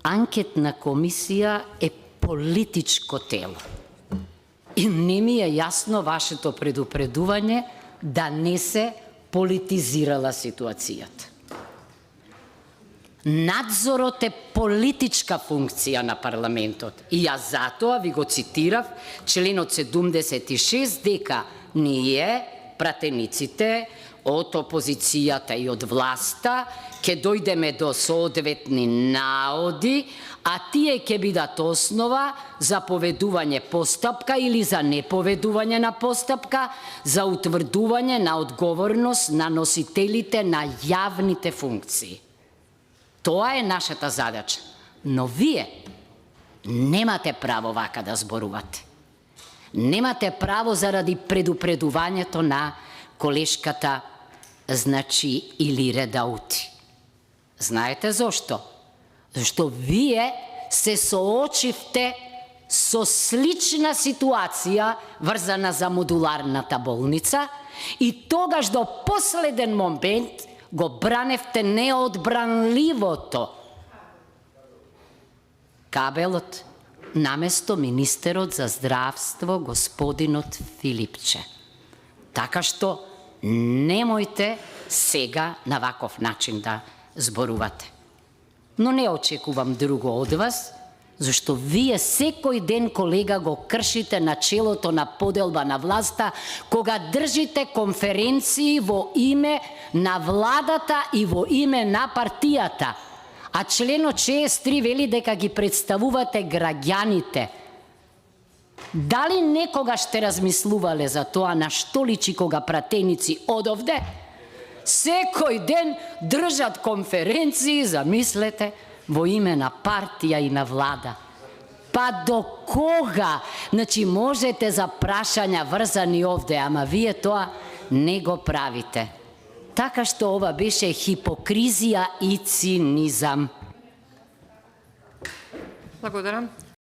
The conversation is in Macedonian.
Анкетна комисија е политичко тело. И не ми е јасно вашето предупредување да не се политизирала ситуацијата. Надзорот е политичка функција на парламентот и јас затоа ви го цитирав членот 76 дека ние, пратениците од опозицијата и од власта, ќе дојдеме до соодветни наоди, а тие ќе бидат основа за поведување постапка или за неповедување на постапка, за утврдување на одговорност на носителите на јавните функции. Тоа е нашата задача. Но вие немате право вака да зборувате. Немате право заради предупредувањето на колешката, значи, Илире Даути. Знаете зошто? Зашто вие се соочивте со слична ситуација врзана за модуларната болница и тогаш до последен момент го браневте неодбранливото. Кабелот наместо министерот за здравство господинот Филипче. Така што немојте сега на ваков начин да зборувате. Но не очекувам друго од вас, зашто вие секој ден, колега, го кршите начелото на поделба на власта, кога држите конференции во име на владата и во име на партијата. А членот 63 вели дека ги представувате граѓаните. Дали некогаш сте размислувале за тоа на што личи кога пратеници одовде секој ден држат конференции, замислете, во име на партија и на влада? Па до кога? Значи можете за прашања врзани овде, ама вие тоа не го правите. Така што ова беше хипокризија и цинизам. Благодарам.